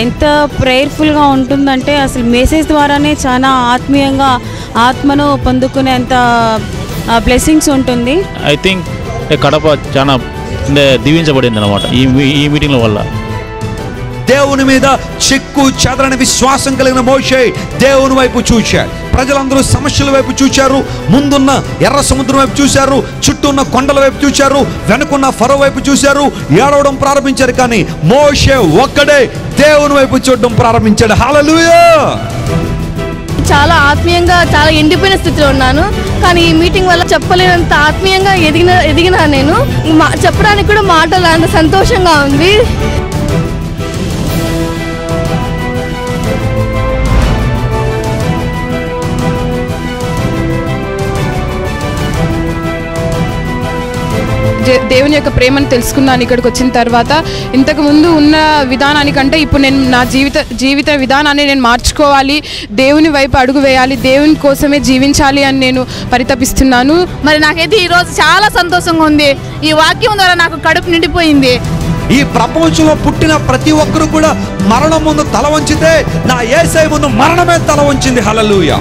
ఎంత ప్రేయర్ఫుల్గా ఉంటుందంటే అసలు మెసేజ్ ద్వారానే చాలా ఆత్మీయంగా ఆత్మను పొందుకునేంత బ్లెస్సింగ్స్ ఉంటుంది. ఐ థింక్ కడప చాలా దీవించబడింది అన్నమాట ఈ మీటింగ్ల వల్ల. దేవుని మీద చెక్కు చెదరని విశ్వాసం కలిగిన మోషే దేవుని వైపు చూశాడు. ప్రజలందరూ సమస్యల వైపు చూశారు, ముందున్న ఎర్ర సముద్రం వైపు చూశారు, చుట్టూ ఉన్న కొండల వైపు చూశారు, వెనుకున్న ఫరో వైపు చూశారు, ఏడవడం ప్రారంభించారు. కానీ మోషే ఒక్కడే దేవుని వైపు చూడడం ప్రారంభించాడు. హల్లెలూయా. చాలా ఆత్మీయంగా చాలా ఎండిపోయిన స్థితిలో ఉన్నాను. కానీ ఈ మీటింగ్ వల్ల చెప్పలేనంత ఆత్మీయంగా ఎదిగినా నేను చెప్పడానికి కూడా మాటలు అంత సంతోషంగా ఉంది. దేవుని యొక్క ప్రేమను తెలుసుకున్నాను ఇక్కడికి వచ్చిన తర్వాత. ఇంతకుముందు ఉన్న విధానానికంటే ఇప్పుడు నేను నా జీవిత విధానాన్ని నేను మార్చుకోవాలి, దేవుని వైపు అడుగు వేయాలి, దేవుని కోసమే జీవించాలి అని నేను పరితపిస్తున్నాను. మరి నాకైతే ఈరోజు చాలా సంతోషంగా ఉంది. ఈ వాక్యం ద్వారా నాకు కడుపు నిండిపోయింది. ఈ ప్రపంచంలో పుట్టిన ప్రతి ఒక్కరు కూడా మరణం ముందు తల వంచితే నా యేసయ్య ముందు మరణమే తల వంచింది. హల్లెలూయా.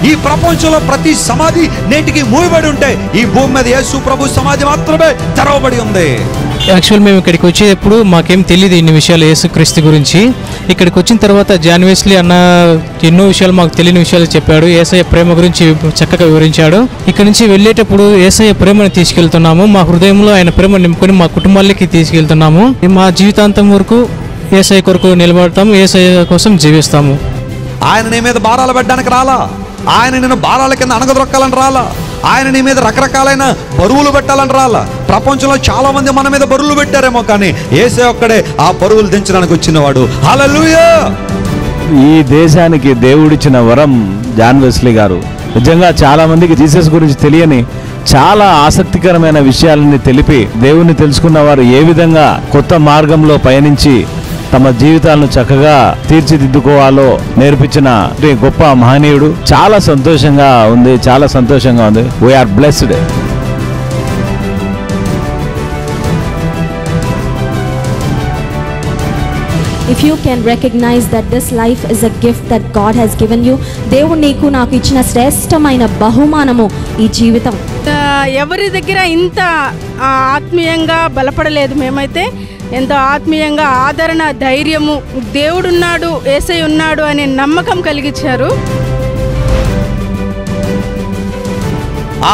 ఈ ప్రపంచంలో ప్రతి సమాధి నేటికి మూయబడి ఉంటే ఈ భూమి మీద యేసు ప్రభు సమాధి మాత్రమే తెరవబడి ఉంది. యాక్చువల్ మేము ఇక్కడికి వచ్చేటప్పుడు మాకేం తెలియదు ఇన్ని విషయాలు యేసుక్రీస్తు గురించి. ఇక్కడికి వచ్చిన తర్వాత జాన్ వెస్లీ అన్న ఎన్నో విషయాలు మాకు తెలియని విషయాలు చెప్పాడు. యేసయ్య ప్రేమ గురించి చక్కగా వివరించాడు. ఇక్కడ నుంచి వెళ్ళేటప్పుడు యేసయ్య ప్రేమను తీసుకెళ్తున్నాము, మా హృదయంలో ఆయన ప్రేమ నింపుకొని మా కుటుంబాలకి తీసుకెళ్తున్నాము. మా జీవితాంతం వరకు యేసయ్య కొరకు నిలబడతాం, యేసయ్య కోసం జీవిస్తాము. ఆయన నీ మీద భారాలు పెట్టడానికి రాలా, ఆయన నిన్ను భారాల కింద అణగదొక్కాలని రాలా, ఆయన నీ మీద రకరకాలైన బరువులు పెట్టాలని రాలా. ప్రపంచంలో చాలా మంది మన మీద బరువులు పెట్టారేమో, కానీ యేసయ్య ఒక్కడే ఆ బరువులు దించడానికి వచ్చినవాడు. హల్లెలూయా. ఈ దేశానికి దేవుడిచ్చిన వరం జాన్ వెస్లీ గారు. నిజంగా చాలా మందికి జీసస్ గురించి తెలియని చాలా ఆసక్తికరమైన విషయాలని తెలిపి దేవుణ్ణి తెలుసుకున్న వారు ఏ విధంగా కొత్త మార్గంలో పయనించి తమ జీవితాలను చక్కగా తీర్చిదిద్దుకోవాలో నేర్పించిన గొప్ప మహనీయుడు. చాలా సంతోషంగా ఉంది, చాలా సంతోషంగా ఉంది. We are blessed. If you can recognize that this life is a gift that God has given you, దేవుడు నీకు నాకు ఇచ్చిన శ్రేష్టమైన బహుమానము ఈ జీవితం. ఎవరి దగ్గర ఇంత ఆత్మీయంగా బలపడలేదు. మేమైతే ఎంతో ఆత్మీయంగా ఆదరణ, ధైర్యము, దేవుడున్నాడు, యేసయ్య ఉన్నాడు అనే నమ్మకం కలిగించారు.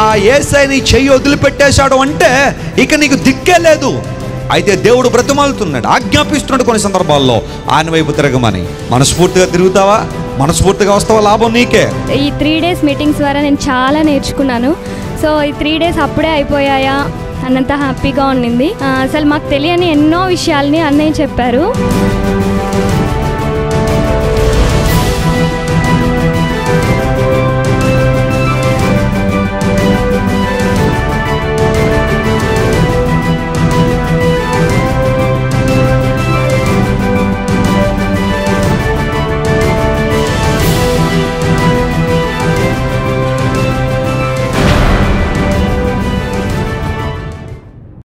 ఆ యేసయ్యని చెయ్యి వదిలిపెట్టేశాడు అంటే ఇక నీకు దిక్కే లేదు. అయితే దేవుడు బ్రతిమాలుతున్నాడు, ఆజ్ఞాపిస్తున్నాడు కొన్ని సందర్భాల్లో ఆయన వైపు తిరగమని. మనస్ఫూర్తిగా తిరుగుతావా, మనస్ఫూర్తిగా వస్తావా, లాభం నీకే. ఈ 3 days మీటింగ్స్ ద్వారా నేను చాలా నేర్చుకున్నాను. సో ఈ 3 days అప్పుడే అయిపోయాయా అన్నంత హ్యాపీగా ఉండింది. అసలు మాకు తెలియని ఎన్నో విషయాల్ని అన్నయ్య చెప్పారు.